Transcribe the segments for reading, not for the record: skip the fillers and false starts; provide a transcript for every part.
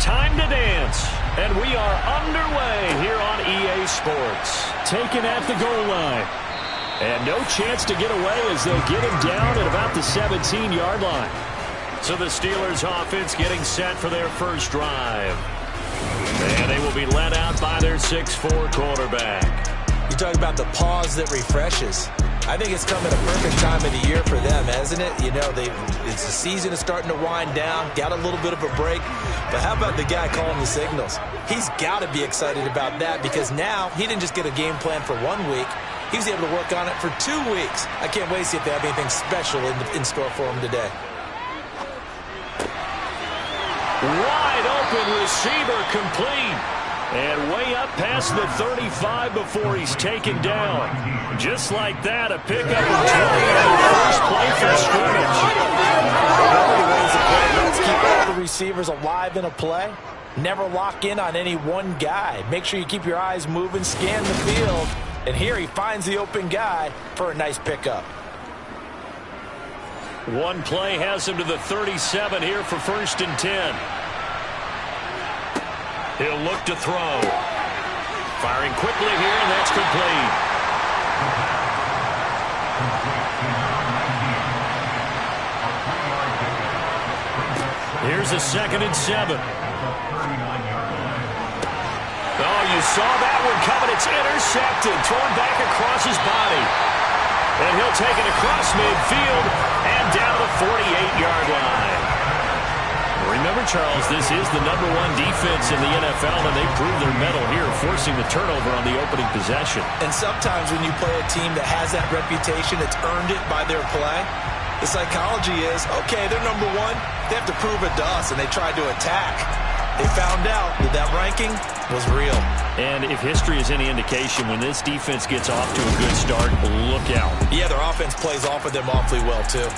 time to dance. And we are underway here on EA Sports. Taken at the goal line. And no chance to get away as they'll get him down at about the 17-yard line. So the Steelers offense getting set for their first drive. And they will be led out by their 6'4" quarterback. You talk about the pause that refreshes. I think it's come at a perfect time of the year for them, hasn't it? You know, it's the season is starting to wind down, got a little bit of a break. But how about the guy calling the signals? He's got to be excited about that because now he didn't just get a game plan for 1 week. He was able to work on it for 2 weeks. I can't wait to see if they have anything special in store for him today. Wide open receiver complete. And way up past the 35 before he's taken down. Just like that, a pickup of 20 on the first play for scrimmage. Let's keep all the receivers alive in a play. Never lock in on any one guy. Make sure you keep your eyes moving, scan the field. And here he finds the open guy for a nice pickup. One play has him to the 37 here for 1st and 10. He'll look to throw. Firing quickly here, and that's complete. Here's a 2nd and 7. Oh, you saw that one coming. It's intercepted. Thrown back across his body. And he'll take it across midfield and down the 48-yard line. Remember, Charles, this is the #1 defense in the NFL, and they prove their mettle here, forcing the turnover on the opening possession. And sometimes when you play a team that has that reputation, it's earned it by their play. The psychology is, okay, they're #1. They have to prove it to us, and they tried to attack. They found out that that ranking was real. And if history is any indication, when this defense gets off to a good start, look out. Yeah, their offense plays off of them awfully well, too.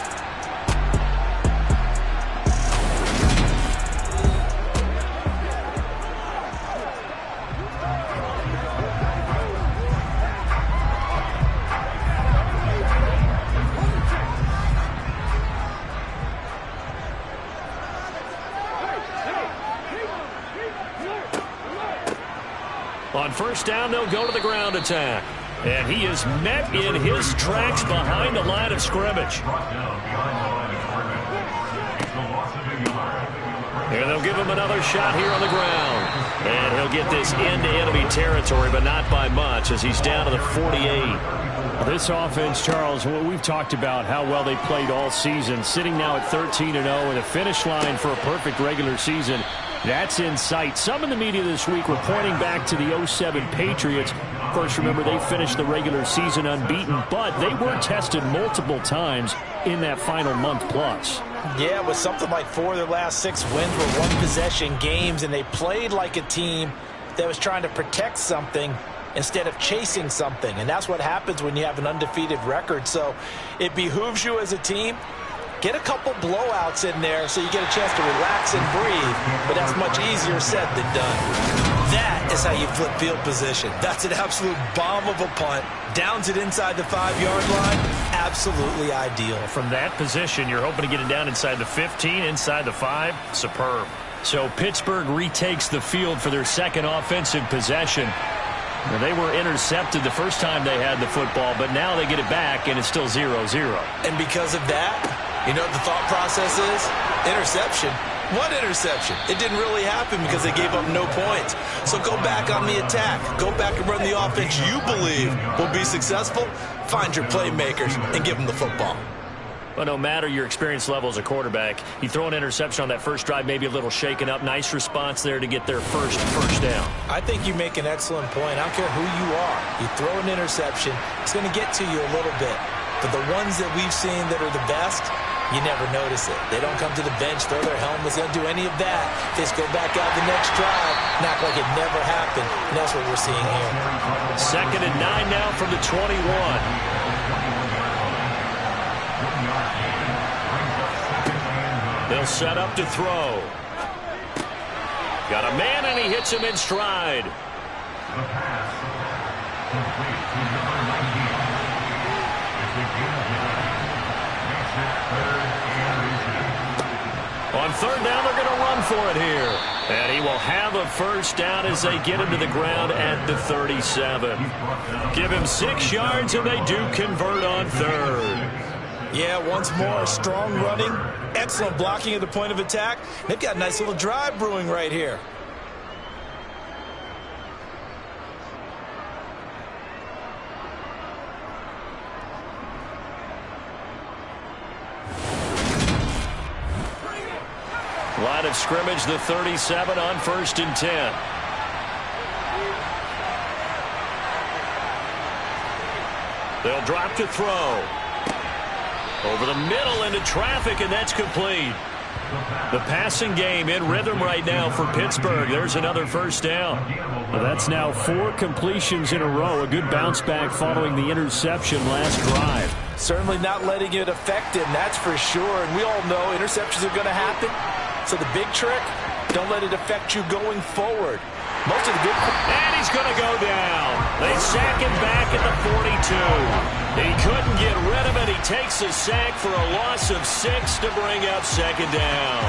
On 1st down, they'll go to the ground attack. And he is met in his tracks behind the line of scrimmage. And they'll give him another shot here on the ground. And he'll get this into enemy territory, but not by much as he's down to the 48. This offense, Charles, we've talked about how well they played all season, sitting now at 13-0 and a finish line for a perfect regular season. That's in sight. Some in the media this week were pointing back to the 07 Patriots. Of course, remember, they finished the regular season unbeaten, but they were tested multiple times in that final month plus. Yeah, with something like 4 of their last 6 wins were one-possession games, and they played like a team that was trying to protect something instead of chasing something. And that's what happens when you have an undefeated record. So it behooves you as a team. Get a couple blowouts in there so you get a chance to relax and breathe. But that's much easier said than done. That is how you flip field position. That's an absolute bomb of a punt. Downs it inside the 5-yard line. Absolutely ideal. From that position, you're hoping to get it down inside the 15, inside the 5. Superb. So Pittsburgh retakes the field for their second offensive possession. Now, they were intercepted the first time they had the football, but now they get it back, and it's still 0-0. And because of that, you know what the thought process is? Interception. What interception? It didn't really happen because they gave up no points. So go back on the attack. Go back and run the offense you believe will be successful. Find your playmakers and give them the football. But no matter your experience level as a quarterback, you throw an interception on that first drive, maybe a little shaken up. Nice response there to get their first down. I think you make an excellent point. I don't care who you are. You throw an interception, it's going to get to you a little bit. But the ones that we've seen that are the best, you never notice it. They don't come to the bench, throw their helmets, they don't do any of that. They just go back out the next drive and act like it never happened. And that's what we're seeing here. 2nd and 9 now from the 21. They'll set up to throw. Got a man, and he hits him in stride. On third down, they're going to run for it here. And he will have a first down as they get him to the ground at the 37. Give him 6 yards, and they do convert on third. Yeah, once more, strong running, excellent blocking at the point of attack. They've got a nice little drive brewing right here. Line of scrimmage, the 37 on 1st and 10. They'll drop to throw. Over the middle into traffic, and that's complete. The passing game in rhythm right now for Pittsburgh. There's another first down. Well, that's now 4 completions in a row. A good bounce back following the interception last drive. Certainly not letting it affect him, that's for sure. And we all know interceptions are going to happen. So the big trick, don't let it affect you going forward. Most of the good... And he's going to go down. They sack him back at the 42. He couldn't get rid of it. He takes a sack for a loss of 6 to bring up 2nd down.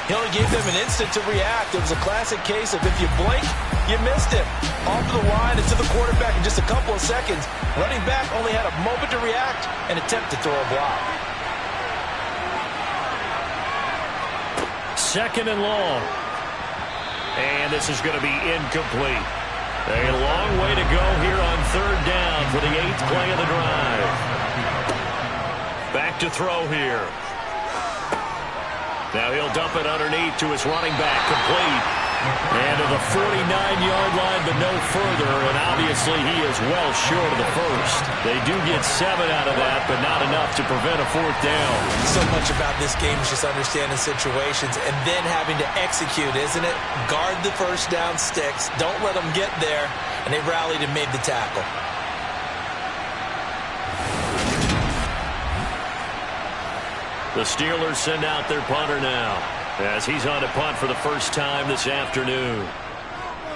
He only gave them an instant to react. It was a classic case of if you blink, you missed it. Off to the line and to the quarterback in just a couple of seconds. Running back only had a moment to react and attempt to throw a block. 2nd and long. And this is going to be incomplete. A long way to go here on 3rd down for the 8th play of the drive. Back to throw here. Now he'll dump it underneath to his running back, complete. And to the 49-yard line, but no further. And obviously he is well short of the first. They do get 7 out of that, but not enough to prevent a 4th down. So much about this game is just understanding situations and then having to execute, isn't it? Guard the first down sticks. Don't let them get there. And they rallied and made the tackle. The Steelers send out their punter now, as he's on to punt for the first time this afternoon.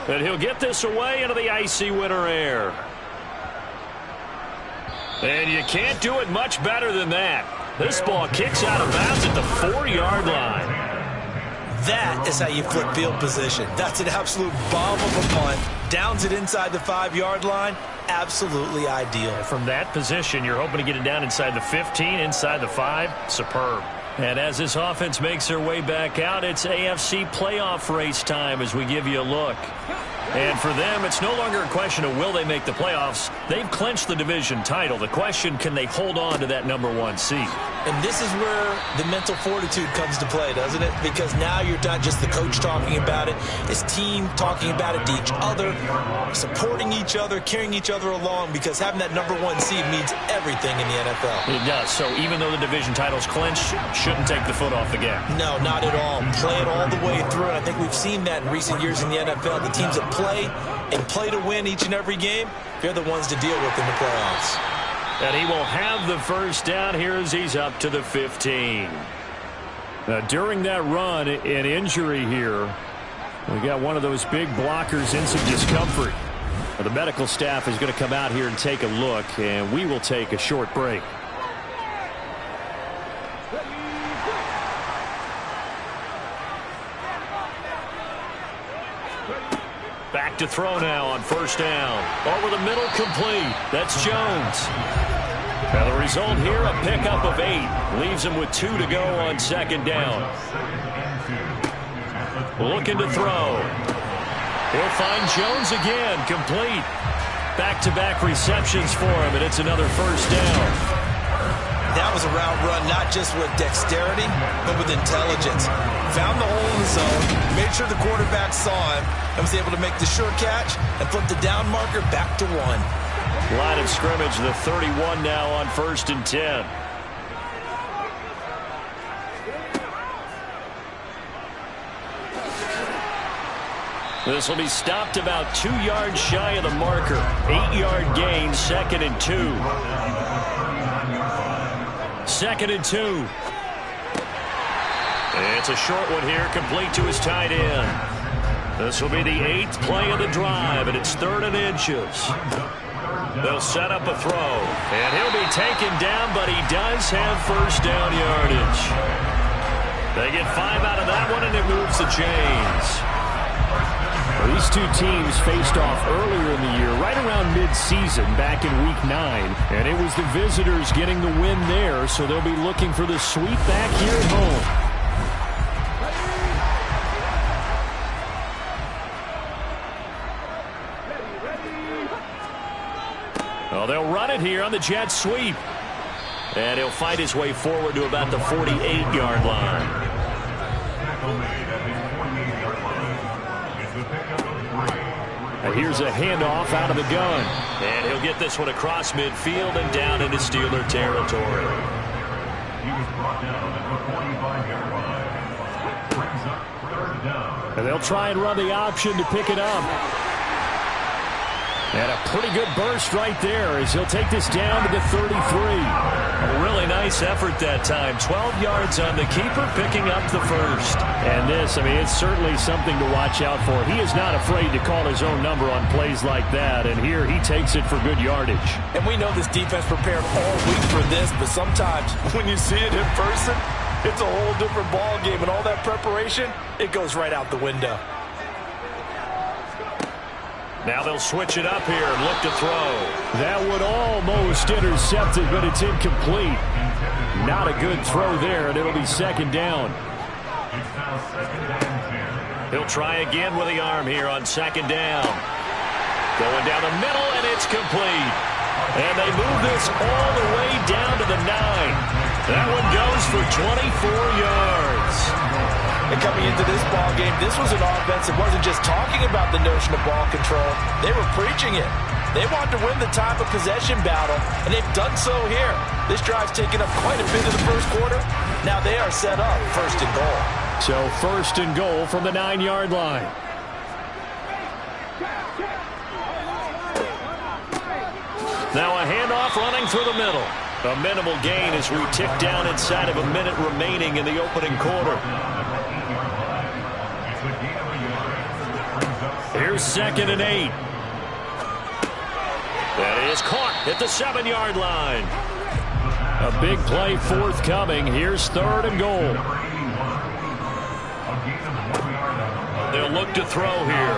And he'll get this away into the icy winter air. And you can't do it much better than that. This ball kicks out of bounds at the 4-yard line. That is how you flip field position. That's an absolute bomb of a punt. Downs it inside the 5-yard line. Absolutely ideal. From that position, you're hoping to get it down inside the 15, inside the 5. Superb. And as this offense makes their way back out, it's AFC playoff race time as we give you a look. And for them, it's no longer a question of will they make the playoffs. They've clinched the division title. The question, can they hold on to that #1 seed? And this is where the mental fortitude comes to play, doesn't it? Because now you're not just the coach talking about it. It's team talking about it to each other, supporting each other, carrying each other along, because having that #1 seed means everything in the NFL. It does. So even though the division title's clinched, shouldn't take the foot off the gas. No, not at all. Play it all the way through. And I think we've seen that in recent years in the NFL. The teams that play and play to win each and every game, they're the ones to deal with in the playoffs. And he will have the first down here as he's up to the 15. Now, during that run, an injury here. We got one of those big blockers in some discomfort. Now, the medical staff is going to come out here and take a look, and we will take a short break. Back to throw now on first down. Over the middle, complete. That's Jones. Now the result here, a pickup of 8. Leaves him with 2 to go on 2nd down. Looking to throw. He'll find Jones again, complete. Back-to-back receptions for him, and it's another first down. That was a route run, not just with dexterity, but with intelligence. Found the hole in the zone, made sure the quarterback saw him, and was able to make the sure catch and flip the down marker back to 1. Line of scrimmage, the 31 now on 1st and 10. This will be stopped about 2 yards shy of the marker. 8-yard gain, 2nd and 2. 2nd and 2. It's a short one here, complete to his tight end. This will be the 8th play of the drive, and it's 3rd and inches. They'll set up a throw, and he'll be taken down, but he does have first down yardage. They get 5 out of that one, and it moves the chains. Well, these two teams faced off earlier in the year, right around mid-season, back in Week 9. And it was the visitors getting the win there, so they'll be looking for the sweep back here at home. Well, they'll run it here on the jet sweep. And he'll fight his way forward to about the 48-yard line. And here's a handoff out of the gun. And he'll get this one across midfield and down into Steeler territory. And they'll try and run the option to pick it up. And a pretty good burst right there as he'll take this down to the 33. A really nice effort that time. 12 yards on the keeper, picking up the first. And this, I mean, it's certainly something to watch out for. He is not afraid to call his own number on plays like that. And here he takes it for good yardage. And we know this defense prepared all week for this, but sometimes when you see it in person, it's a whole different ball game. And all that preparation, it goes right out the window. Now they'll switch it up here and look to throw. That would almost intercept it, but it's incomplete. Not a good throw there, and it'll be second down. He'll try again with the arm here on second down. Going down the middle, and it's complete. And they move this all the way down to the 9. That one goes for 24 yards. And coming into this ball game, this was an offense that wasn't just talking about the notion of ball control. They were preaching it. They wanted to win the time of possession battle, and they've done so here. This drive's taken up quite a bit of the first quarter. Now they are set up first and goal. So first and goal from the 9-yard line. Now a handoff running through the middle. A minimal gain as we tick down inside of a minute remaining in the opening quarter. Here's second and 8. That is caught at the 7-yard line. A big play forthcoming. Here's third and goal. They'll look to throw here.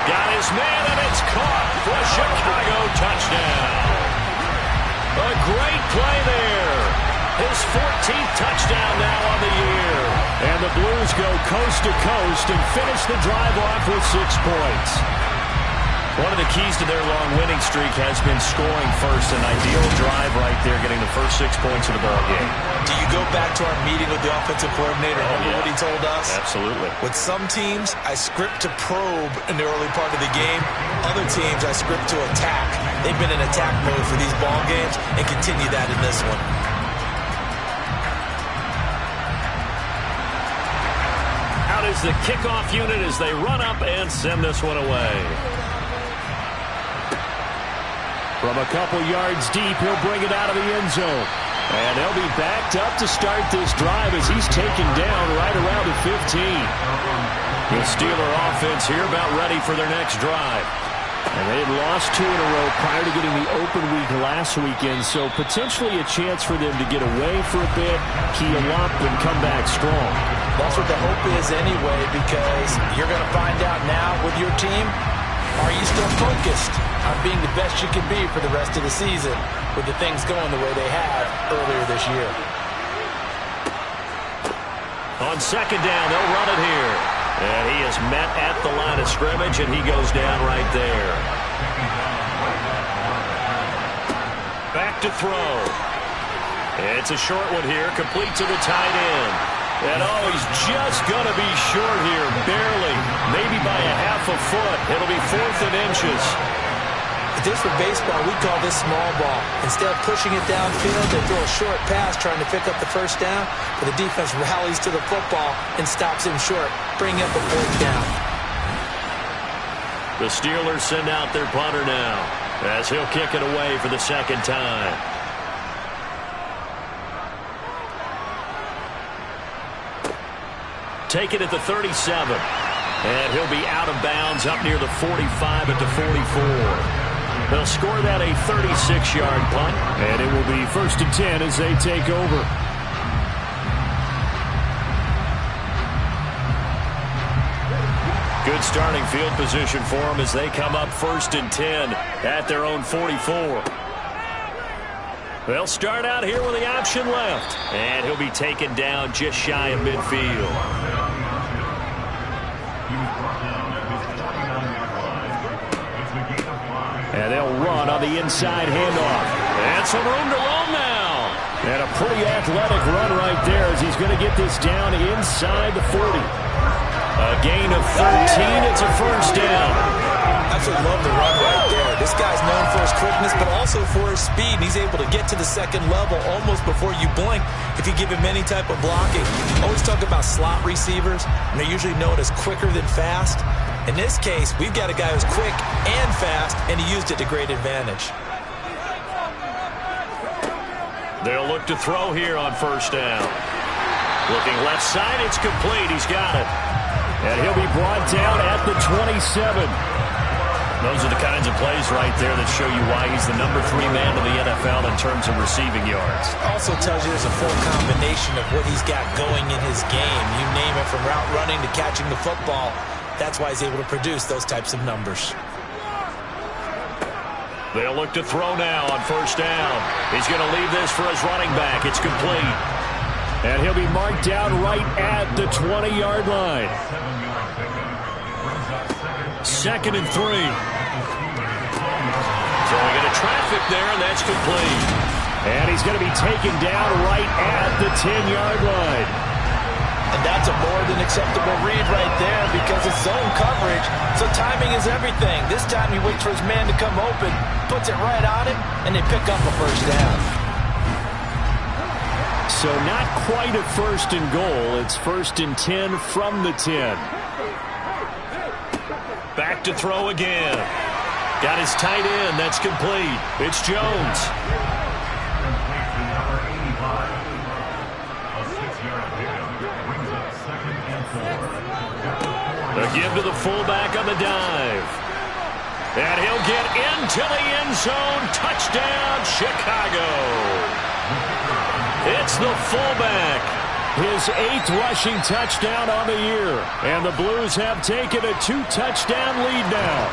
Got his man, and it's caught for a Chicago touchdown. A great play there. His 14th touchdown now on the year. And the Blues go coast to coast and finish the drive off with 6 points. One of the keys to their long winning streak has been scoring first. An ideal drive right there, getting the first 6 points of the ball game. Do you go back to our meeting with the offensive coordinator? Remember what he told us? Absolutely. With some teams, I script to probe in the early part of the game. Other teams, I script to attack. They've been in attack mode for these ball games and continue that in this one. Out is the kickoff unit as they run up and send this one away. From a couple yards deep, he'll bring it out of the end zone. And they'll be backed up to start this drive as he's taken down right around the 15. The Steeler offense here about ready for their next drive. And they had lost 2 in a row prior to getting the open week last weekend, so potentially a chance for them to get away for a bit, keel up, and come back strong. That's what the hope is anyway, because you're going to find out now with your team, are you still focused on being the best you can be for the rest of the season with the things going the way they have earlier this year? On second down, they'll run it here. And he is met at the line of scrimmage, and he goes down right there. Back to throw. It's a short one here, complete to the tight end. And oh, he's just going to be short here, barely, maybe by a half a foot. It'll be 4th and inches. If this were baseball, we call this small ball. Instead of pushing it downfield, they throw a short pass trying to pick up the first down, but the defense rallies to the football and stops him short, bringing up a 4th down. The Steelers send out their punter now as he'll kick it away for the second time. Take it at the 37. And he'll be out of bounds up near the 45 at the 44. They'll score that a 36-yard punt. And it will be 1st and 10 as they take over. Good starting field position for them as they come up 1st and 10 at their own 44. They'll start out here with the option left. And he'll be taken down just shy of midfield. And they'll run on the inside handoff. And some room to roam now. And a pretty athletic run right there as he's going to get this down inside the 40. A gain of 13. It's a 1st down. Absolutely love the run right there. This guy's known for his quickness, but also for his speed. And he's able to get to the second level almost before you blink if you give him any type of blocking. Always talk about slot receivers, and they're usually known as quicker than fast. In this case, we've got a guy who's quick and fast, and he used it to great advantage. They'll look to throw here on 1st down. Looking left side, it's complete. He's got it. And he'll be brought down at the 27. Those are the kinds of plays right there that show you why he's the number 3 man in the NFL in terms of receiving yards. Also tells you there's a full combination of what he's got going in his game. You name it, from route running to catching the football. That's why he's able to produce those types of numbers. They'll look to throw now on 1st down. He's going to leave this for his running back. It's complete. And he'll be marked down right at the 20-yard line. 2nd and 3. Throwing into traffic there, and that's complete. And he's going to be taken down right at the 10-yard line. And that's a more than acceptable read right there because it's zone coverage, so timing is everything. This time he waits for his man to come open, puts it right on him, and they pick up a 1st down. So not quite a 1st and goal. It's 1st and 10 from the 10. Back to throw again. Got his tight end. That's complete. It's Jones. A give to the fullback on the dive. And he'll get into the end zone. Touchdown, Chicago. It's the fullback. His 8th rushing touchdown on the year. And the Blues have taken a 2-touchdown lead now.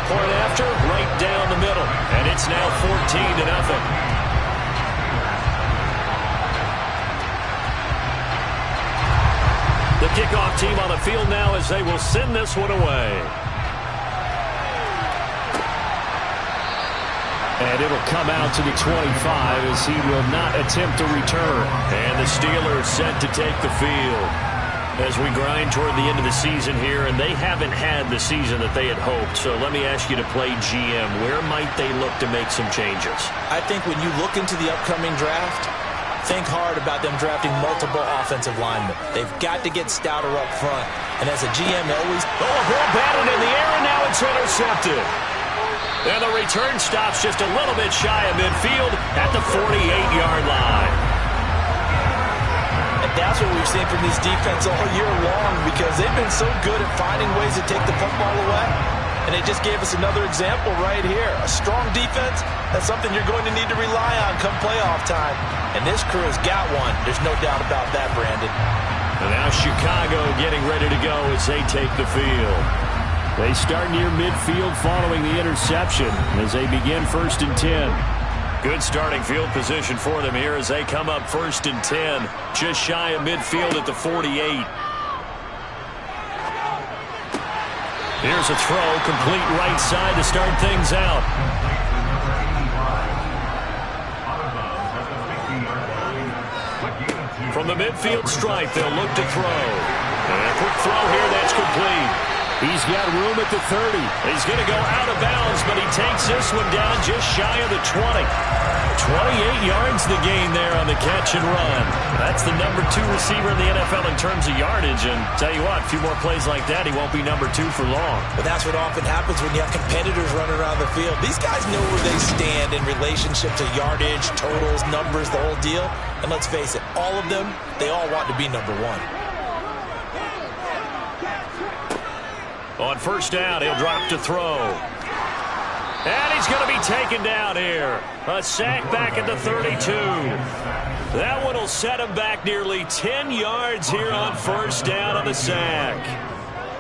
Point after, right down the middle. And it's now 14-0. The kickoff team on the field now as they will send this one away. And it'll come out to the 25 as he will not attempt to return. And the Steelers set to take the field as we grind toward the end of the season here, and they haven't had the season that they had hoped. So let me ask you to play GM. Where might they look to make some changes? I think when you look into the upcoming draft, think hard about them drafting multiple offensive linemen. They've got to get stouter up front. And as a GM, always... Oh, a ball batted in the air, and now it's intercepted. And the return stops just a little bit shy of midfield at the 48-yard line. And that's what we've seen from this defense all year long because they've been so good at finding ways to take the football away. And they just gave us another example right here. A strong defense, that's something you're going to need to rely on come playoff time. And this crew has got one. There's no doubt about that, Brandon. And now Chicago getting ready to go as they take the field. They start near midfield following the interception as they begin 1st and 10. Good starting field position for them here as they come up 1st and 10. Just shy of midfield at the 48. Here's a throw, complete right side to start things out. From the midfield stripe, they'll look to throw. And a quick throw here, that's complete. He's got room at the 30. He's going to go out of bounds, but he takes this one down just shy of the 20. 28 yards the gain there on the catch and run. That's the number 2 receiver in the NFL in terms of yardage. And tell you what, a few more plays like that, he won't be number 2 for long. But that's what often happens when you have competitors running around the field. These guys know where they stand in relationship to yardage, totals, numbers, the whole deal. And let's face it, all of them, they all want to be number 1. On 1st down, he'll drop to throw. And he's going to be taken down here. A sack back at the 32. That one will set him back nearly 10 yards here on 1st down on the sack.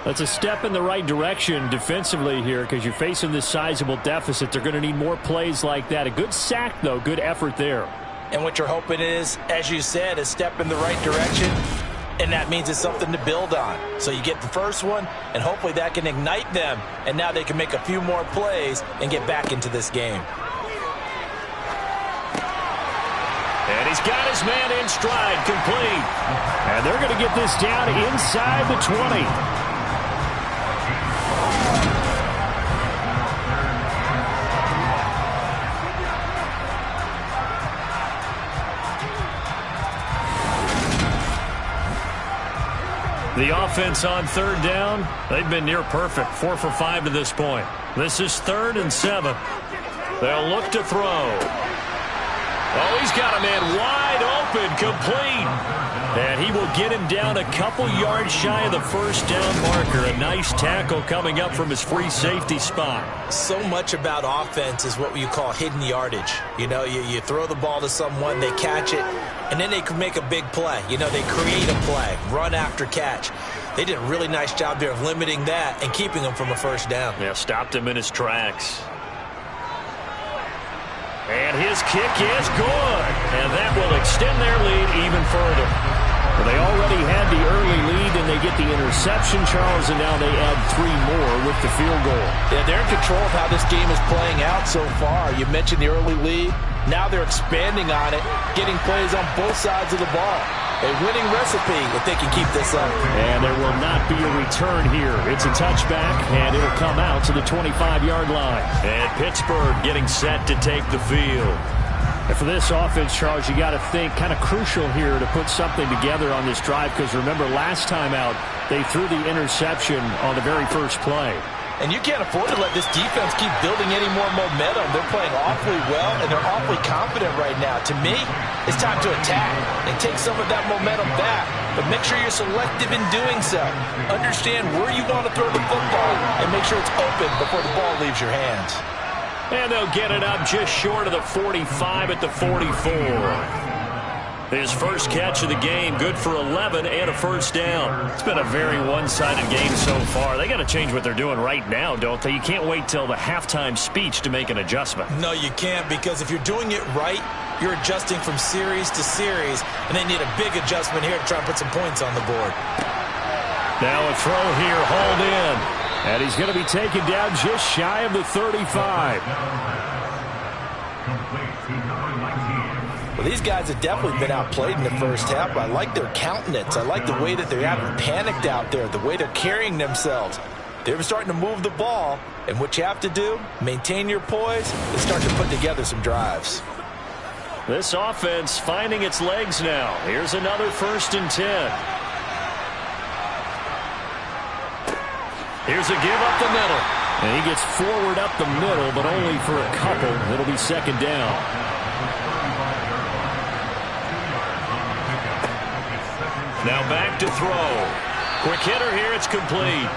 That's a step in the right direction defensively here because you're facing this sizable deficit. They're going to need more plays like that. A good sack, though. Good effort there. And what you're hoping is, as you said, a step in the right direction, and that means it's something to build on. So you get the first one, and hopefully that can ignite them, and now they can make a few more plays and get back into this game. And he's got his man in stride, complete. And they're going to get this down inside the 20. The offense on third down, they've been near perfect, 4 for 5 to this point. This is 3rd and 7. They'll look to throw. Oh, he's got a man wide open, complete. And he will get him down a couple yards shy of the first down marker. A nice tackle coming up from his free safety spot. So much about offense is what you call hidden yardage. You know, you throw the ball to someone, they catch it, and then they can make a big play. You know, they create a play, run after catch. They did a really nice job there of limiting that and keeping him from a first down. Yeah, stopped him in his tracks. And his kick is good. And that will extend their lead even further. Well, they already had the early lead, and they get the interception, Charles, and now they add 3 more with the field goal. Yeah, they're in control of how this game is playing out so far. You mentioned the early lead. Now they're expanding on it, getting plays on both sides of the ball. A winning recipe if they can keep this up. And there will not be a return here. It's a touchback, and it'll come out to the 25-yard line. And Pittsburgh getting set to take the field. And for this offense, Charles, you got to think kind of crucial here to put something together on this drive because remember last time out they threw the interception on the very first play. And you can't afford to let this defense keep building any more momentum. They're playing awfully well, and they're awfully confident right now. To me, it's time to attack and take some of that momentum back. But make sure you're selective in doing so. Understand where you want to throw the football and make sure it's open before the ball leaves your hands. And they'll get it up just short of the 45 at the 44. His first catch of the game, good for 11 and a first down. It's been a very one-sided game so far. They got to change what they're doing right now, don't they? You can't wait till the halftime speech to make an adjustment. No, you can't, because if you're doing it right, you're adjusting from series to series, and they need a big adjustment here to try and put some points on the board. Now a throw here, hauled in. And he's going to be taken down just shy of the 35. Well, these guys have definitely been outplayed in the first half, but I like their countenance. I like the way that they haven't panicked out there, the way they're carrying themselves. They're starting to move the ball, and what you have to do, maintain your poise and start to put together some drives. This offense finding its legs now. Here's another 1st and 10. Here's a give up the middle. And he gets forward up the middle, but only for a couple. It'll be 2nd down. Now back to throw. Quick hitter here, it's complete.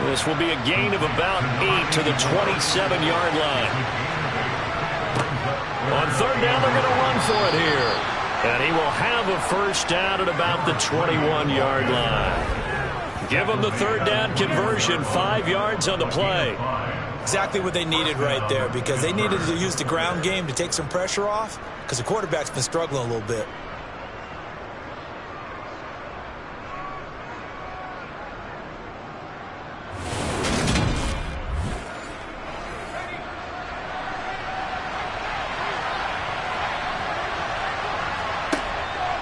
This will be a gain of about 8 to the 27-yard line. On 3rd down, they're going to run for it here. And he will have a first down at about the 21-yard line. Give him the 3rd down conversion, 5 yards on the play. Exactly what they needed right there, because they needed to use the ground game to take some pressure off, because the quarterback's been struggling a little bit.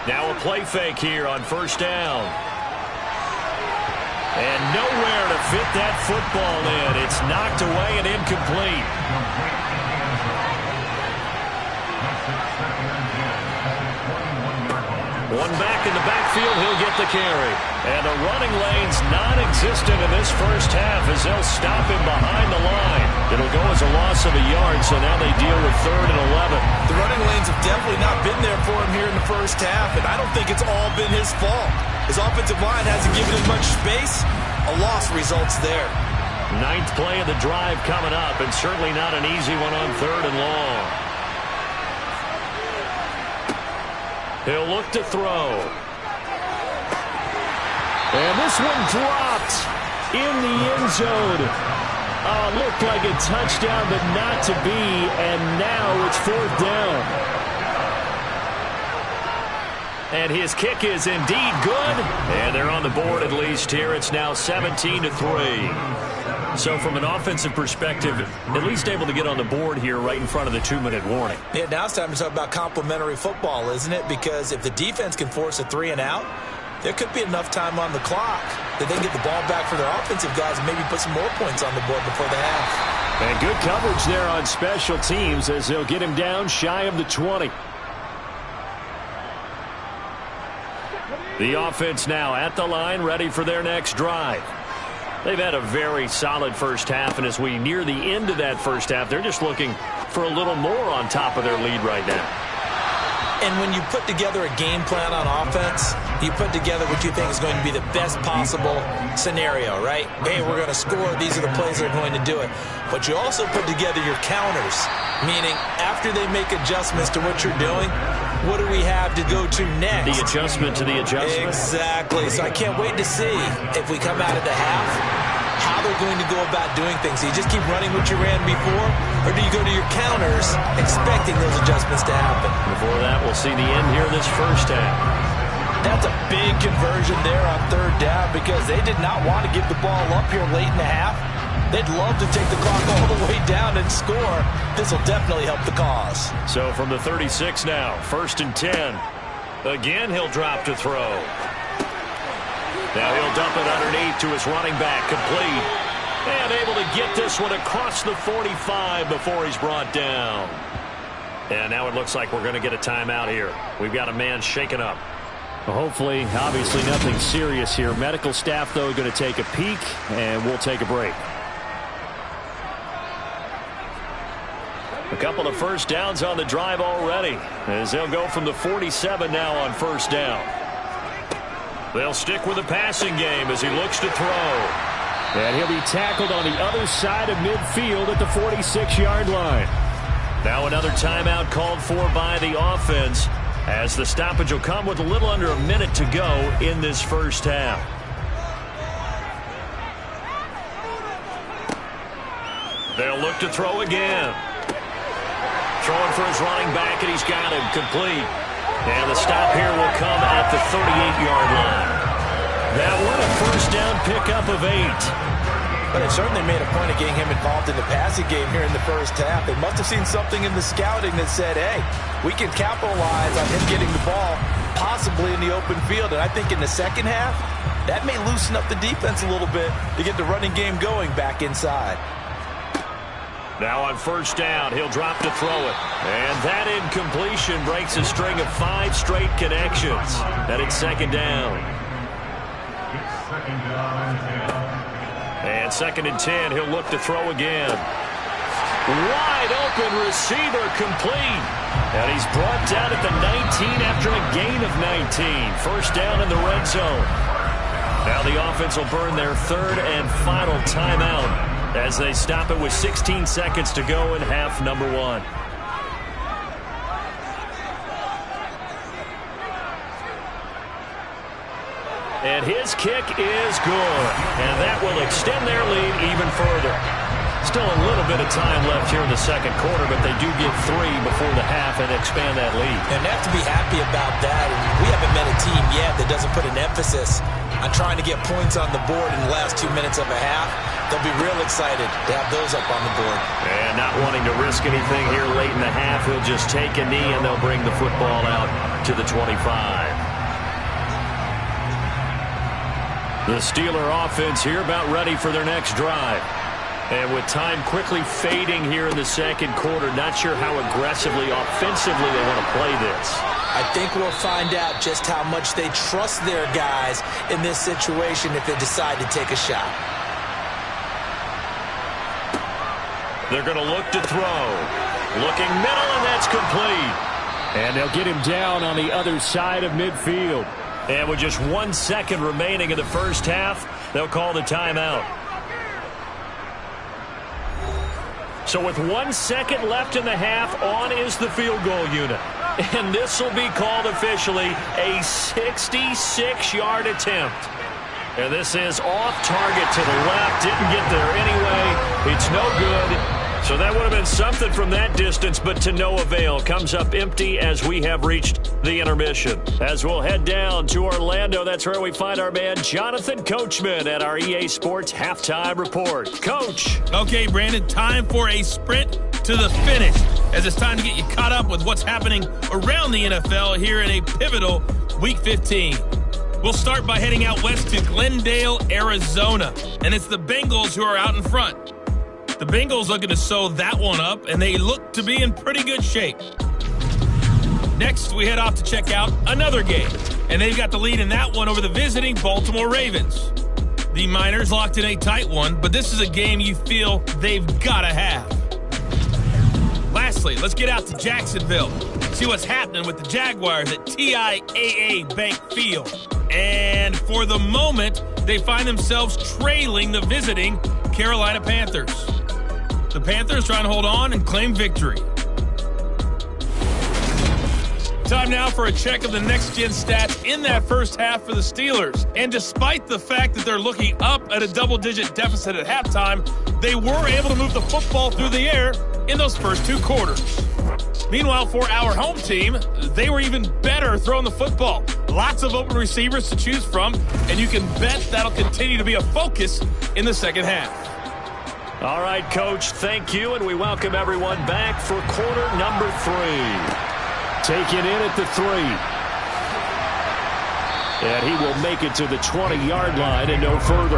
Now a play fake here on 1st down. And nowhere to fit that football in. It's knocked away and incomplete. One back in the backfield, he'll get the carry. And the running lane's non-existent in this first half as they'll stop him behind the line. It'll go as a loss of a yard, so now they deal with 3rd and 11. The running lanes have definitely not been there for him here in the first half, and I don't think it's all been his fault. His offensive line hasn't given him much space. A loss results there. 9th play of the drive coming up, and certainly not an easy one on 3rd and long. He'll look to throw. And this one dropped in the end zone. Looked like a touchdown, but not to be. And now it's 4th down. And his kick is indeed good. And they're on the board at least here. It's now 17-3. So from an offensive perspective, at least able to get on the board here right in front of the 2-minute warning. Yeah, now it's time to talk about complementary football, isn't it? Because if the defense can force a 3-and-out, there could be enough time on the clock that they can get the ball back for their offensive guys and maybe put some more points on the board before the half. And good coverage there on special teams as they'll get him down shy of the 20. The offense now at the line, ready for their next drive. They've had a very solid first half, and as we near the end of that first half, they're just looking for a little more on top of their lead right now. And when you put together a game plan on offense, you put together what you think is going to be the best possible scenario, right? Hey, we're going to score. These are the plays that are going to do it. But you also put together your counters, meaning after they make adjustments to what you're doing, what do we have to go to next? The adjustment to the adjustment. Exactly. So I can't wait to see if we come out of the half, how they're going to go about doing things. Do you just keep running what you ran before, or do you go to your counters expecting those adjustments to happen? Before that, we'll see the end here in this first half. That's a big conversion there on 3rd down because they did not want to give the ball up here late in the half. They'd love to take the clock all the way down and score. This will definitely help the cause. So from the 36 now, 1st and 10. Again, he'll drop to throw. Now he'll dump it underneath to his running back, complete. And able to get this one across the 45 before he's brought down. And now it looks like we're going to get a timeout here. We've got a man shaken up. Well, hopefully, obviously nothing serious here. Medical staff, though, going to take a peek, and we'll take a break. A couple of first downs on the drive already, as they'll go from the 47 now on 1st down. They'll stick with the passing game as he looks to throw. And he'll be tackled on the other side of midfield at the 46-yard line. Now another timeout called for by the offense, as the stoppage will come with a little under a minute to go in this first half. They'll look to throw again. Throwing for his running back, and he's got him complete. And the stop here will come at the 38-yard line. That one a first down pickup of 8. But it certainly made a point of getting him involved in the passing game here in the first half. They must have seen something in the scouting that said, hey, we can capitalize on him getting the ball possibly in the open field. And I think in the second half, that may loosen up the defense a little bit to get the running game going back inside. Now on 1st down, he'll drop to throw it. And that incompletion breaks a string of 5 straight connections. And it's 2nd down. And 2nd and 10, he'll look to throw again. Wide open receiver, complete. And he's brought down at the 19 after a gain of 19. 1st down in the red zone. Now the offense will burn their 3rd and final timeout as they stop it with 16 seconds to go in half number 1. And his kick is good. And that will extend their lead even further. Still a little bit of time left here in the 2nd quarter, but they do get 3 before the half and expand that lead. And they have to be happy about that. And we haven't met a team yet that doesn't put an emphasis on trying to get points on the board in the last 2 minutes of a half. They'll be real excited to have those up on the board. And not wanting to risk anything here late in the half, he'll just take a knee and they'll bring the football out to the 25. The Steeler offense here about ready for their next drive. And with time quickly fading here in the 2nd quarter, not sure how aggressively, offensively they want to play this. I think we'll find out just how much they trust their guys in this situation if they decide to take a shot. They're going to look to throw. Looking middle, and that's complete. And they'll get him down on the other side of midfield. And with just 1 second remaining in the first half, they'll call the timeout. So with 1 second left in the half, on is the field goal unit. And this will be called officially a 66-yard attempt. And this is off target to the left. Didn't get there anyway. It's no good. So that would have been something from that distance, but to no avail. Comes up empty as we have reached the intermission. As we'll head down to Orlando, that's where we find our man Jonathan Coachman at our EA Sports Halftime Report. Coach. Okay, Brandon, time for a sprint to the finish, as it's time to get you caught up with what's happening around the NFL here in a pivotal Week 15. We'll start by heading out west to Glendale, Arizona, and it's the Bengals who are out in front. The Bengals looking to sew that one up, and they look to be in pretty good shape. Next, we head off to check out another game, and they've got the lead in that one over the visiting Baltimore Ravens. The Miners locked in a tight one, but this is a game you feel they've got to have. Lastly, let's get out to Jacksonville, see what's happening with the Jaguars at TIAA Bank Field. And for the moment, they find themselves trailing the visiting Carolina Panthers. The Panthers trying to hold on and claim victory. Time now for a check of the next-gen stats in that first half for the Steelers. And despite the fact that they're looking up at a double-digit deficit at halftime, they were able to move the football through the air in those first two quarters. Meanwhile, for our home team, they were even better throwing the football. Lots of open receivers to choose from, and you can bet that'll continue to be a focus in the second half. All right, Coach, thank you, and we welcome everyone back for quarter number 3. Taken in at the 3. And he will make it to the 20-yard line and no further.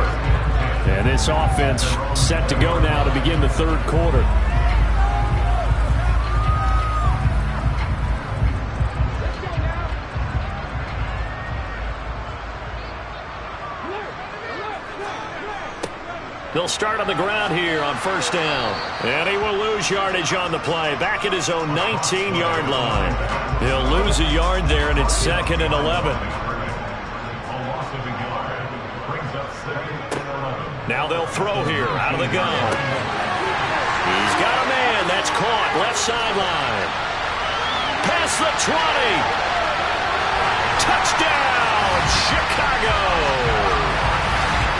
And this offense set to go now to begin the third quarter. They'll start on the ground here on first down. And he will lose yardage on the play. Back at his own 19-yard line. He'll lose a yard there, and it's 2nd and 11. Now they'll throw here out of the gun. He's got a man. That's caught. Left sideline. Past the 20. Touchdown, Chicago.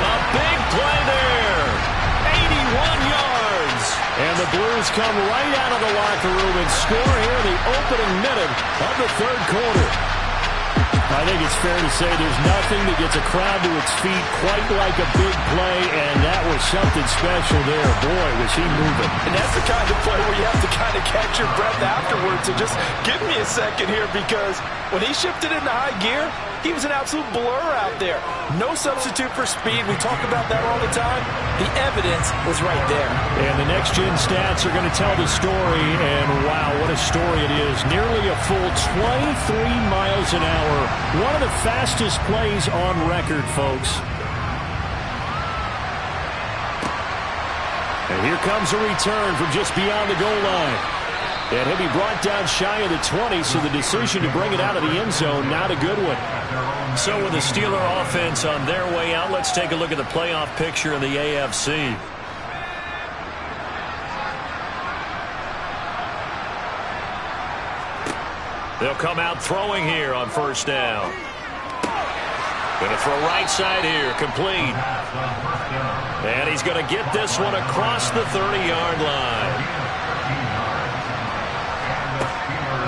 A big play there. 81 yards. And the Blues come right out of the locker room and score here in the opening minute of the third quarter. I think it's fair to say there's nothing that gets a crowd to its feet quite like a big play, and that was something special there. Boy, was he moving. And that's the kind of play where you have to kind of catch your breath afterwards. So just give me a second here, because when he shifted into high gear, he was an absolute blur out there. No substitute for speed. We talk about that all the time. The evidence was right there. And the next-gen stats are going to tell the story, and wow, what a story it is. Nearly a full 23 miles an hour. One of the fastest plays on record, folks. And here comes a return from just beyond the goal line. And he'll be brought down shy of the 20, so the decision to bring it out of the end zone, not a good one. So with the Steeler offense on their way out, let's take a look at the playoff picture in the AFC. They'll come out throwing here on first down. Going to throw right side here, complete. And he's going to get this one across the 30-yard line.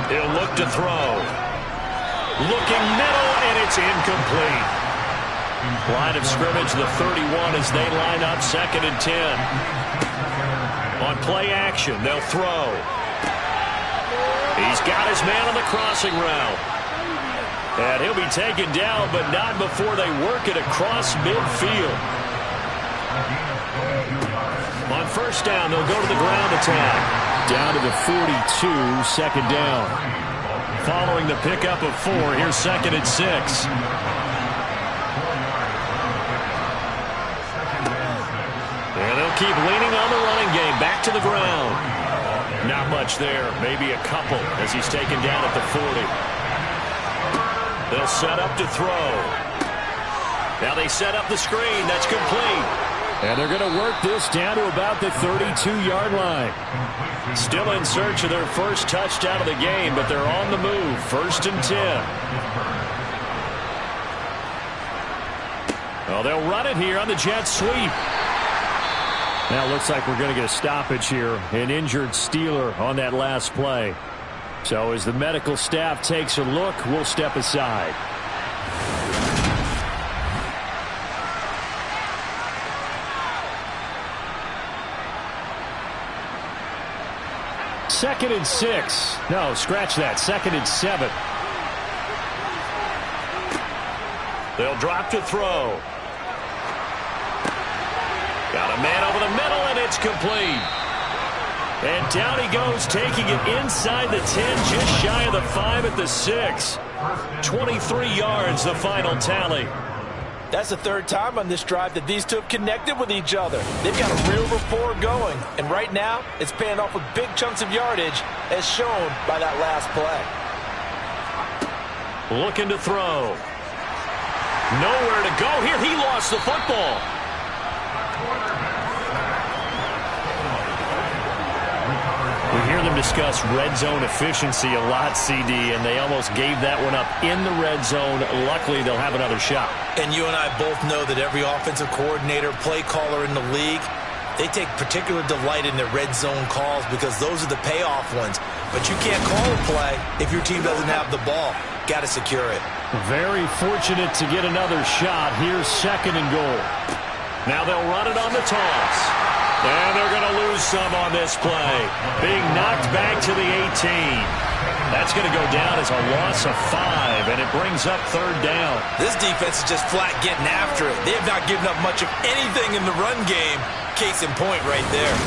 He'll look to throw. Looking middle, and it's incomplete. Line of scrimmage, the 31 as they line up, 2nd and 10. On play action, they'll throw. He's got his man on the crossing route. And he'll be taken down, but not before they work it across midfield. On first down, they'll go to the ground attack. Down to the 42, 2nd down. Following the pickup of 4, here's 2nd and 6. And they'll keep leaning on the running game. Back to the ground. Not much there. Maybe a couple as he's taken down at the 40. They'll set up to throw. Now they set up the screen. That's complete. And they're going to work this down to about the 32-yard line. Still in search of their first touchdown of the game, but they're on the move. 1st and 10. Well, they'll run it here on the jet sweep. Now it looks like we're going to get a stoppage here. An injured Steeler on that last play. So as the medical staff takes a look, we'll step aside. Second and 6. No, scratch that. Second and 7. They'll drop to throw. Got a man over the middle, and it's complete. And down he goes, taking it inside the 10, just shy of the 5 at the 6. 23 yards, the final tally. That's the third time on this drive that these two have connected with each other. They've got a real rapport going. And right now, it's paying off with big chunks of yardage, as shown by that last play. Looking to throw. Nowhere to go here. He lost the football. We hear them discuss red zone efficiency a lot, CD, and they almost gave that one up in the red zone. Luckily, they'll have another shot. And you and I both know that every offensive coordinator, play caller in the league, they take particular delight in their red zone calls because those are the payoff ones. But you can't call a play if your team doesn't have the ball. Got to secure it. Very fortunate to get another shot. Here's second and goal. Now they'll run it on the toss. And they're going to lose some on this play. Being knocked back to the 18. That's going to go down as a loss of 5, and it brings up third down. This defense is just flat getting after it. They have not given up much of anything in the run game. Case in point right there.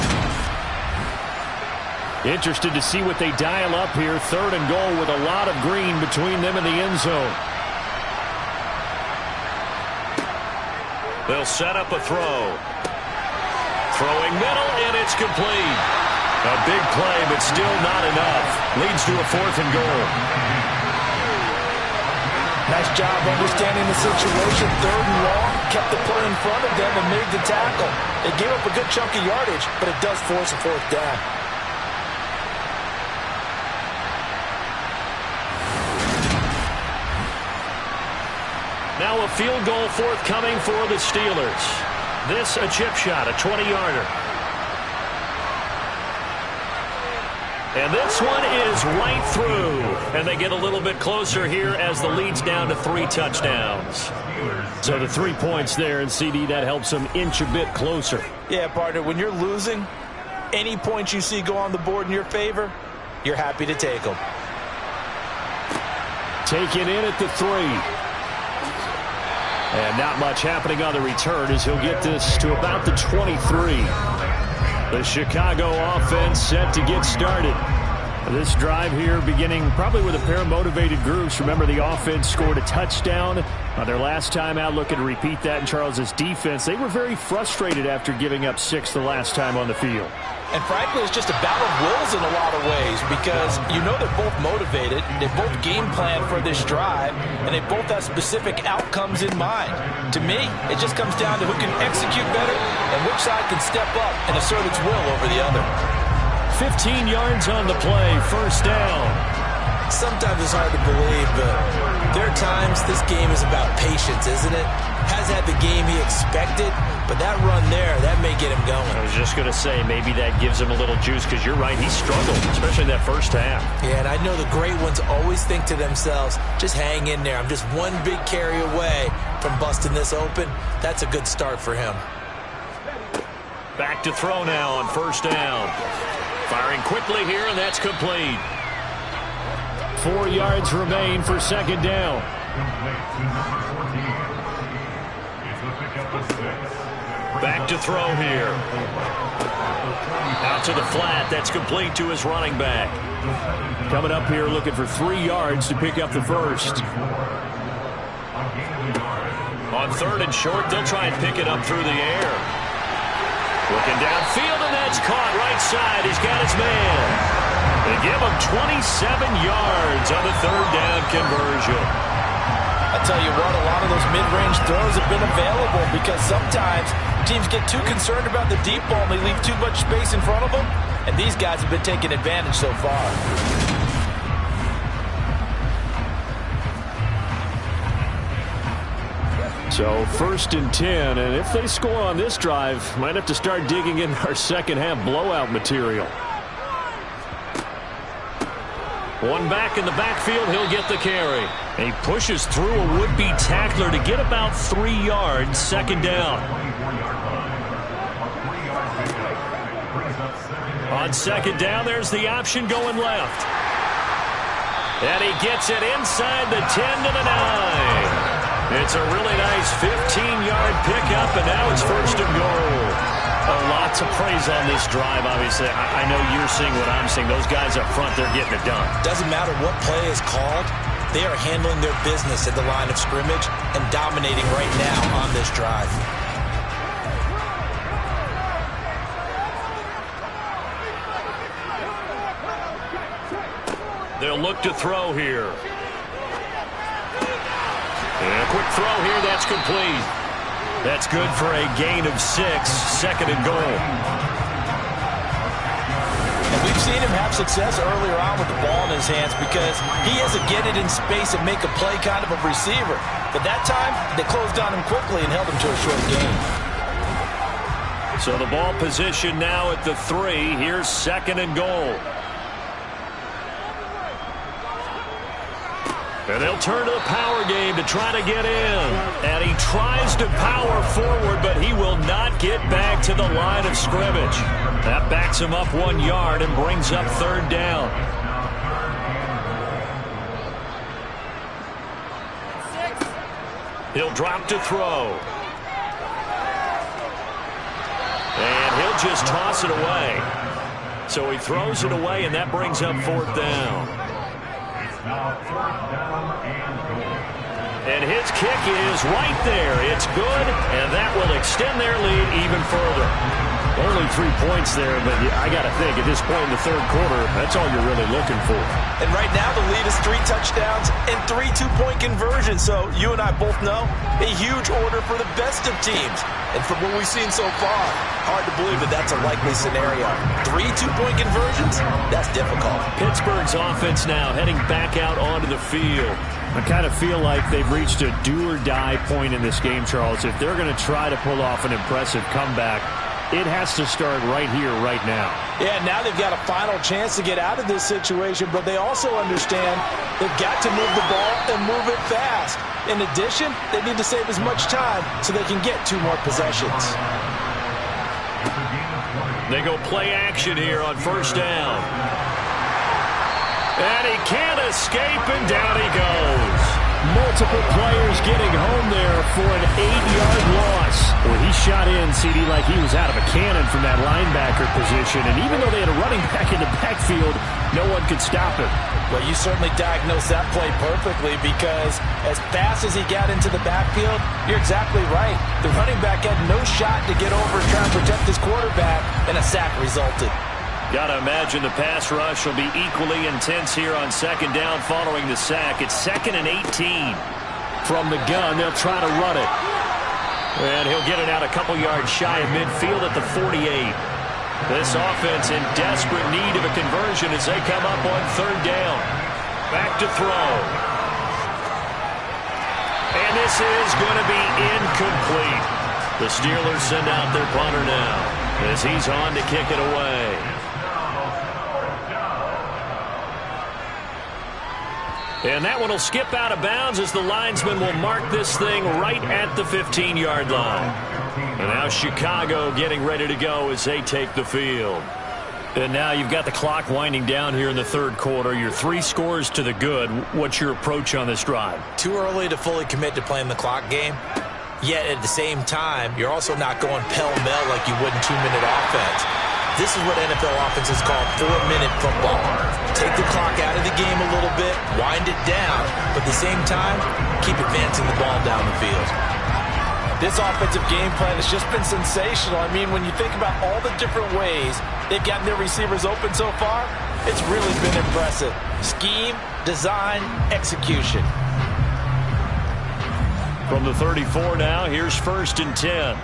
Interested to see what they dial up here. Third and goal with a lot of green between them and the end zone. They'll set up a throw. Throwing middle, and it's complete. A big play, but still not enough. Leads to a fourth and goal. Nice job understanding the situation. Third and long, kept the play in front of them and made the tackle. They gave up a good chunk of yardage, but it does force a fourth down. Now a field goal forthcoming for the Steelers. This a chip shot, a 20-yarder. And this one is right through. And they get a little bit closer here as the lead's down to 3 touchdowns. So the 3 points there, and CD, that helps them inch a bit closer. Yeah, partner, when you're losing, any points you see go on the board in your favor, you're happy to take them. Taken in at the 3. And not much happening on the return as he'll get this to about the 23. The Chicago offense set to get started. This drive here beginning probably with a pair of motivated groups. Remember, the offense scored a touchdown on their last time out. Looking to repeat that in Charles's defense. They were very frustrated after giving up 6 the last time on the field. And frankly, it's just a battle of wills in a lot of ways because you know they're both motivated, they both game plan for this drive, and they both have specific outcomes in mind. To me, it just comes down to who can execute better and which side can step up and assert its will over the other. 15 yards on the play, first down. Sometimes it's hard to believe, but there are times this game is about patience, isn't it? Has had the game he expected, but that run there, that may get him going. I was just going to say, maybe that gives him a little juice because you're right, he struggled, especially that first half. Yeah, and I know the great ones always think to themselves, just hang in there. I'm just one big carry away from busting this open. That's a good start for him. Back to throw now on first down. Firing quickly here, and that's complete. 4 yards remain for second down. Back to throw here. Out to the flat. That's complete to his running back. Coming up here looking for 3 yards to pick up the first. On third and short, they'll try and pick it up through the air. Looking downfield, and that's caught right side. He's got his man. They give him 27 yards on the third down conversion. I tell you what, a lot of those mid-range throws have been available because sometimes teams get too concerned about the deep ball and they leave too much space in front of them, and these guys have been taking advantage so far. So 1st and 10, and if they score on this drive, might have to start digging in our second half blowout material. One back in the backfield, he'll get the carry. And he pushes through a would-be tackler to get about 3 yards, 2nd down. On 2nd down, there's the option going left. And he gets it inside the 10 to the 9. It's a really nice 15-yard pickup, and now it's 1st and goal. Lots of praise on this drive, obviously. I know you're seeing what I'm seeing. Those guys up front, they're getting it done. Doesn't matter what play is called. They are handling their business at the line of scrimmage and dominating right now on this drive. They'll look to throw here. And a quick throw here, that's complete. That's good for a gain of 6, 2nd and goal. And we've seen him have success earlier on with the ball in his hands because he is a get it in space and make a play kind of a receiver. But that time, they closed on him quickly and held him to a short gain. So the ball position now at the 3. Here's 2nd and goal. And they'll turn to the power game to try to get in. And he tries to power forward, but he will not get back to the line of scrimmage. That backs him up 1 yard and brings up 3rd down. He'll drop to throw. And he'll just toss it away. So he throws it away, and that brings up 4th down. And his kick is right there. It's good, and that will extend their lead even further. Only 3 points there, but I got to think at this point in the 3rd quarter, that's all you're really looking for. And right now the lead is 3 touchdowns and 3 two-point conversions. So you and I both know a huge order for the best of teams. And from what we've seen so far, hard to believe that that's a likely scenario. 3 two-point conversions? That's difficult. Pittsburgh's offense now heading back out onto the field. I kind of feel like they've reached a do-or-die point in this game, Charles. If they're going to try to pull off an impressive comeback, it has to start right here, right now. Yeah, now they've got a final chance to get out of this situation, but they also understand they've got to move the ball and move it fast. In addition, they need to save as much time so they can get 2 more possessions. They go play action here on 1st down. And he can't escape, and down he goes. Multiple players getting home there for an 8-yard loss. Well, he shot in, CD, like he was out of a cannon from that linebacker position. And even though they had a running back in the backfield, no one could stop him. Well, you certainly diagnosed that play perfectly because as fast as he got into the backfield, you're exactly right. The running back had no shot to get over and try and protect his quarterback, and a sack resulted. Got to imagine the pass rush will be equally intense here on 2nd down following the sack. It's 2nd and 18. From the gun, they'll try to run it. And he'll get it out a couple yards shy of midfield at the 48. This offense in desperate need of a conversion as they come up on 3rd down. Back to throw. And this is going to be incomplete. The Steelers send out their punter now as he's on to kick it away. And that one will skip out of bounds as the linesman will mark this thing right at the 15-yard line. And now Chicago getting ready to go as they take the field. And now you've got the clock winding down here in the 3rd quarter. You're 3 scores to the good. What's your approach on this drive? Too early to fully commit to playing the clock game. Yet at the same time, you're also not going pell-mell like you would in 2-minute offense. This is what NFL offenses call 4-minute football. Take the clock out of the game a little bit, wind it down, but at the same time, keep advancing the ball down the field. This offensive game plan has just been sensational. I mean, when you think about all the different ways they've gotten their receivers open so far, it's really been impressive. Scheme, design, execution. From the 34 now, here's 1st and 10.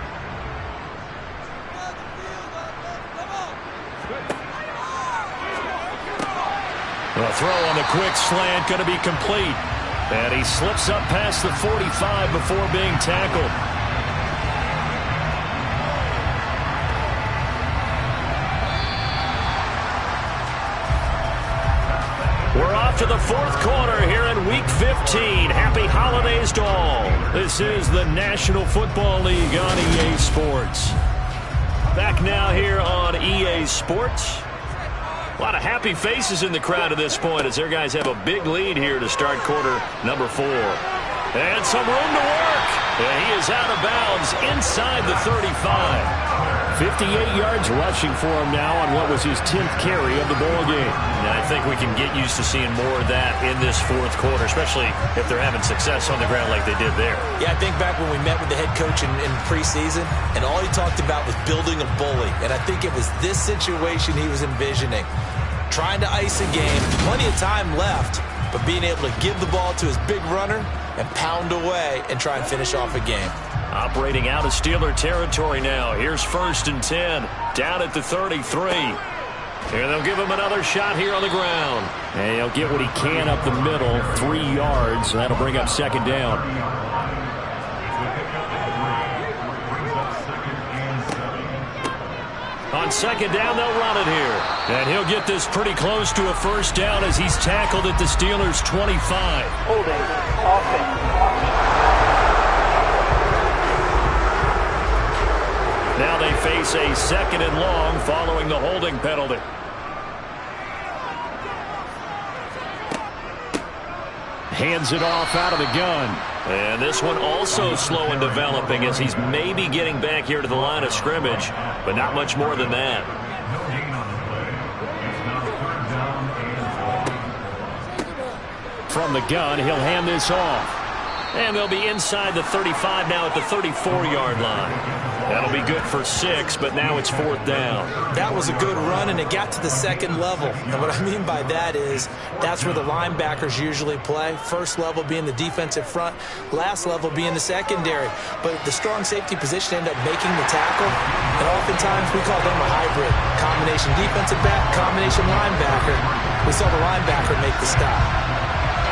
A throw on the quick slant, going to be complete. And he slips up past the 45 before being tackled. We're off to the fourth quarter here in Week 15. Happy holidays to all. This is the National Football League on EA Sports. Back now here on EA Sports. A lot of happy faces in the crowd at this point as their guys have a big lead here to start quarter number 4. And some room to work. And he is out of bounds inside the 35. 58 yards rushing for him now on what was his 10th carry of the ball game. And I think we can get used to seeing more of that in this fourth quarter, especially if they're having success on the ground like they did there. Yeah, I think back when we met with the head coach in preseason, and all he talked about was building a bully. And I think it was this situation he was envisioning. Trying to ice a game, plenty of time left, but being able to give the ball to his big runner and pound away and try and finish off a game. Operating out of Steeler territory now. Here's 1st and 10. Down at the 33. And they'll give him another shot here on the ground. And he'll get what he can up the middle. 3 yards. That'll bring up 2nd down. On 2nd down, they'll run it here. And he'll get this pretty close to a 1st down as he's tackled at the Steelers' 25. Holding. Offense. Now they face a 2nd and long following the holding penalty. Hands it off out of the gun. And this one also slow in developing as he's maybe getting back here to the line of scrimmage, but not much more than that. From the gun, he'll hand this off. And they'll be inside the 35 now at the 34-yard line. That'll be good for 6, but now it's 4th down. That was a good run, and it got to the 2nd level. And what I mean by that is that's where the linebackers usually play. First level being the defensive front, last level being the secondary. But the strong safety position ended up making the tackle, and oftentimes we call them a hybrid. Combination defensive back, combination linebacker. We saw the linebacker make the stop.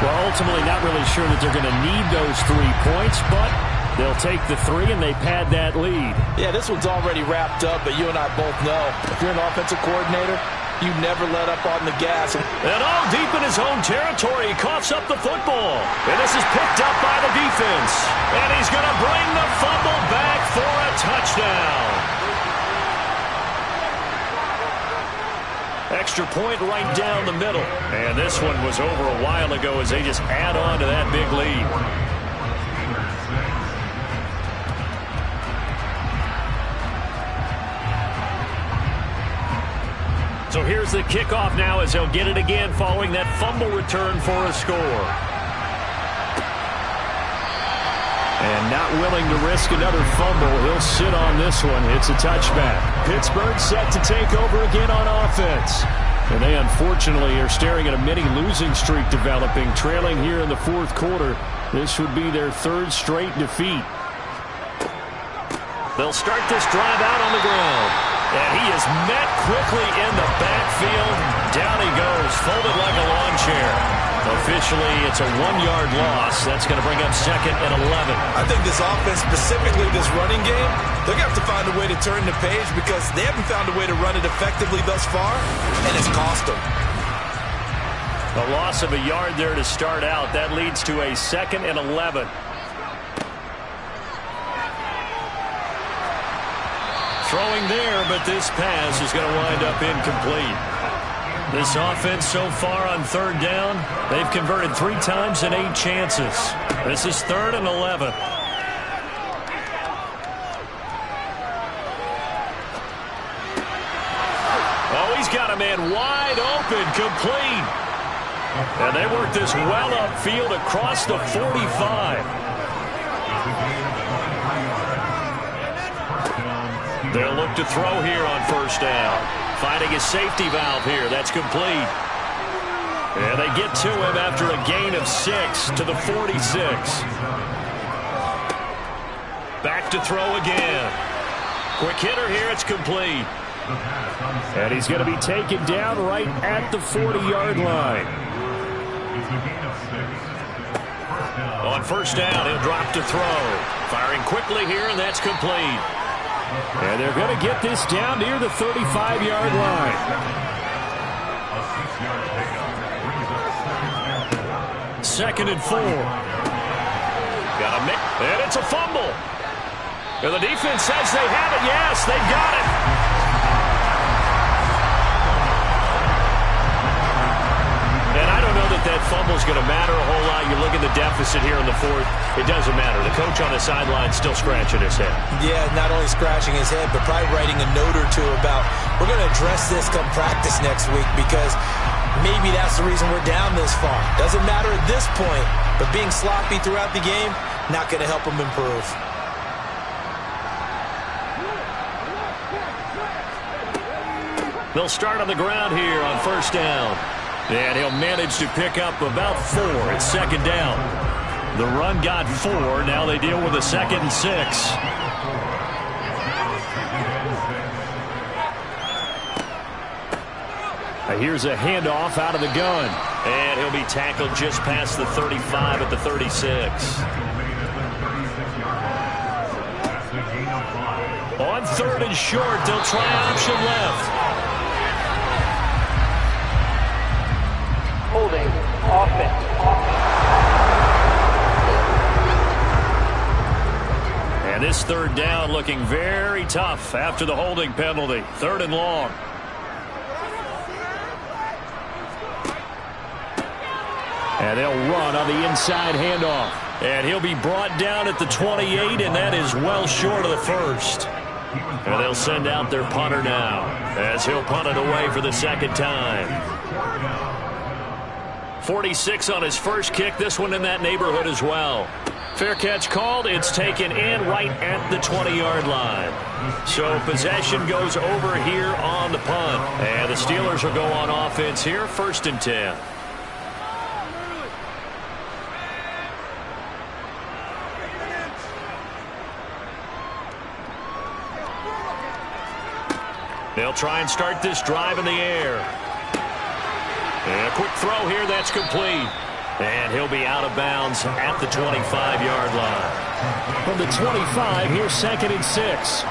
Well, ultimately not really sure that they're going to need those 3 points, but they'll take the 3 and they pad that lead. Yeah, this one's already wrapped up, but you and I both know if you're an offensive coordinator, you never let up on the gas. And all deep in his own territory, he coughs up the football. And this is picked up by the defense. And he's going to bring the fumble back for a touchdown. Extra point right down the middle. And this one was over a while ago as they just add on to that big lead. So here's the kickoff now as they'll get it again following that fumble return for a score. And not willing to risk another fumble. He'll sit on this one. It's a touchback. Pittsburgh set to take over again on offense. And they unfortunately are staring at a mini losing streak developing, trailing here in the 4th quarter. This would be their 3rd straight defeat. They'll start this drive out on the ground. And he is met quickly in the backfield. Down he goes, folded like a lawn chair. Officially, it's a 1-yard loss. That's going to bring up 2nd and 11. I think this offense, specifically this running game, they're going to have to find a way to turn the page because they haven't found a way to run it effectively thus far, and it's cost them. A loss of a yard there to start out. That leads to a 2nd and 11. Throwing there, but this pass is going to wind up incomplete. This offense so far on 3rd down, they've converted 3 times in 8 chances. This is 3rd and 11. Oh, he's got a man wide open, complete. And they work this well upfield across the 45. They'll look to throw here on 1st down. Finding a safety valve here. That's complete. And they get to him after a gain of 6 to the 46. Back to throw again. Quick hitter here. It's complete. And he's going to be taken down right at the 40-yard line. On first down, he'll drop to throw. Firing quickly here, and that's complete. And they're going to get this down near the 35-yard line. Second and 4. Got a miss, and it's a fumble. And the defense says they have it. Yes, they've got it. And I don't know that fumble's going to matter a whole lot. You look at the deficit here in the fourth. It doesn't matter. The coach on the sideline still scratching his head. Yeah, not only scratching his head, but probably writing a note or two about, we're going to address this come practice next week, because maybe that's the reason we're down this far. Doesn't matter at this point, but being sloppy throughout the game, not going to help him improve. They'll start on the ground here on first down. And he'll manage to pick up about 4. It's second down. The run got 4. Now they deal with a 2nd and 6. Here's a handoff out of the gun. And he'll be tackled just past the 35 at the 36. On third and short, they'll try option left. Holding offense. And this third down looking very tough after the holding penalty. Third and long. And they'll run on the inside handoff. And he'll be brought down at the 28, and that is well short of the first. And they'll send out their punter now, as he'll punt it away for the second time. 46 on his first kick. This one in that neighborhood as well. Fair catch called. It's taken in right at the 20-yard line. So possession goes over here on the punt. And the Steelers will go on offense here, 1st and 10. They'll try and start this drive in the air. And a quick throw here, that's complete. And he'll be out of bounds at the 25-yard line. From the 25, here's 2nd and 6.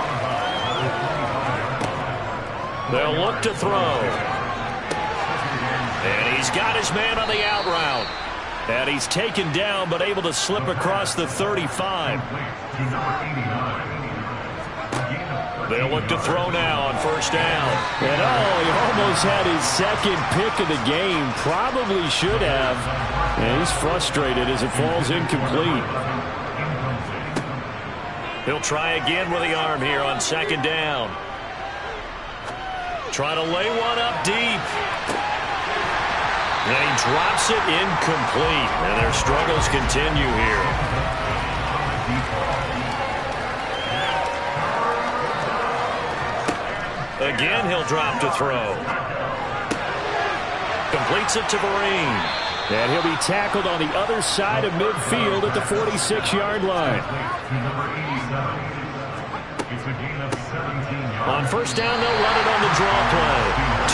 They'll look to throw. And he's got his man on the out route. And he's taken down, but able to slip across the 35. They'll look to throw now on first down. And he almost had his second pick of the game. Probably should have. And he's frustrated as it falls incomplete. He'll try again with the arm here on second down. Trying to lay one up deep. And he drops it incomplete. And their struggles continue here. Again, he'll drop to throw. Completes it to Vereen. And he'll be tackled on the other side of midfield at the 46-yard line. On first down, they'll run it on the draw play.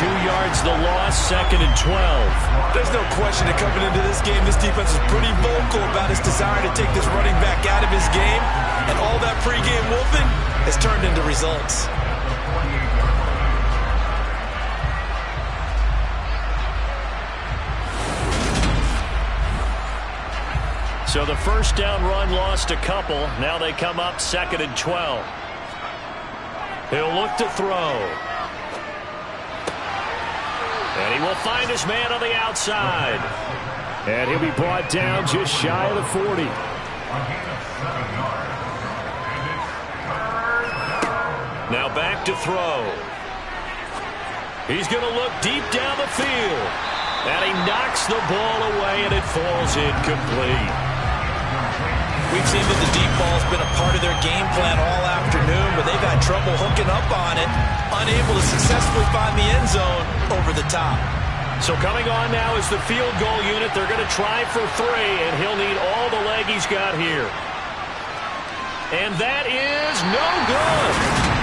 2 yards the loss, 2nd and 12. There's no question that coming into this game, this defense is pretty vocal about its desire to take this running back out of his game. And all that pregame wolfing has turned into results. So the first down run lost a couple. Now they come up 2nd and 12. He'll look to throw. And he will find his man on the outside. And he'll be brought down just shy of the 40. Now back to throw. He's going to look deep down the field. And he knocks the ball away, and it falls incomplete. We've seen that the deep ball's been a part of their game plan all afternoon, but they've had trouble hooking up on it, unable to successfully find the end zone over the top. So coming on now is the field goal unit. They're going to try for 3, and he'll need all the leg he's got here. And that is no good.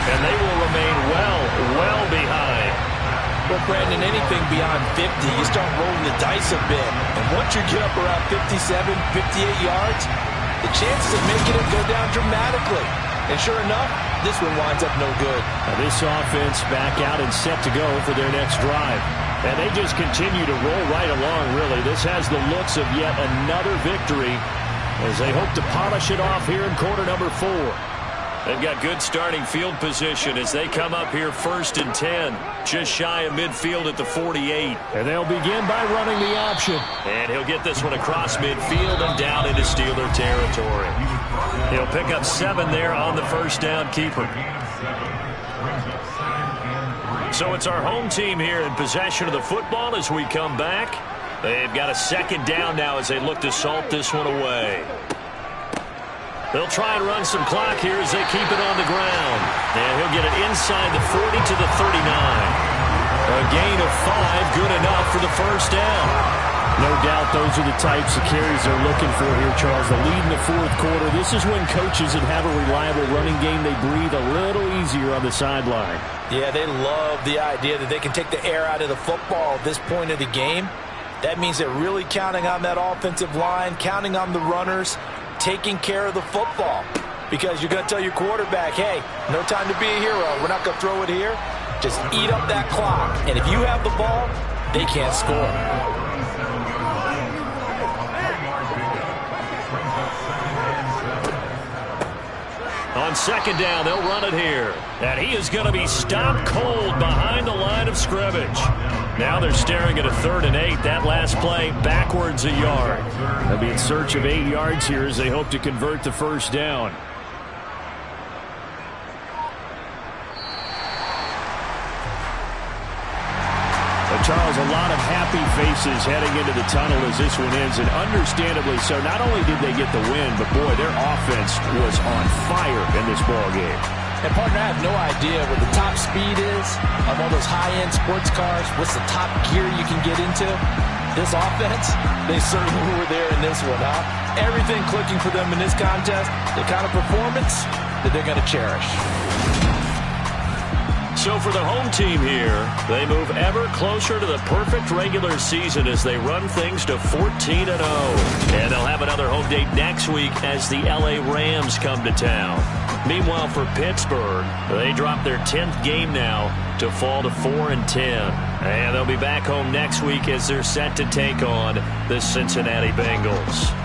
And they will remain well behind. Well, Brandon, anything beyond 50, you start rolling the dice a bit. And once you get up around 57, 58 yards, the chances of making it go down dramatically. And sure enough, this one winds up no good. Now this offense back out and set to go for their next drive. And they just continue to roll right along, really. This has the looks of yet another victory as they hope to polish it off here in quarter number 4. They've got good starting field position as they come up here 1st and 10. Just shy of midfield at the 48. And they'll begin by running the option. And he'll get this one across midfield and down into Steeler territory. He'll pick up 7 there on the first down keeper. So it's our home team here in possession of the football as we come back. They've got a second down now as they look to salt this one away. They'll try and run some clock here as they keep it on the ground. And he'll get it inside the 40 to the 39. A gain of 5, good enough for the first down. No doubt those are the types of carries they're looking for here, Charles. The lead in the 4th quarter. This is when coaches that have a reliable running game, they breathe a little easier on the sideline. Yeah, they love the idea that they can take the air out of the football at this point of the game. That means they're really counting on that offensive line, counting on the runners, taking care of the football. Because you're going to tell your quarterback, hey, no time to be a hero. We're not going to throw it here. Just eat up that clock. And if you have the ball, they can't score. On second down, they'll run it here. And he is going to be stopped cold behind the line of scrimmage. Now they're staring at a 3rd and 8. That last play backwards a yard. They'll be in search of 8 yards here as they hope to convert the first down. Charles, a lot of happy faces heading into the tunnel as this one ends, and understandably so. Not only did they get the win, but boy, their offense was on fire in this ball game. And partner, I have no idea what the top speed is of all those high-end sports cars. What's the top gear you can get into? This offense, they certainly were there in this one, huh? Everything clicking for them in this contest, the kind of performance that they're going to cherish. So for the home team here, they move ever closer to the perfect regular season as they run things to 14-0. And they'll have another home date next week as the LA Rams come to town. Meanwhile, for Pittsburgh, they drop their 10th game now to fall to 4-10. And they'll be back home next week as they're set to take on the Cincinnati Bengals.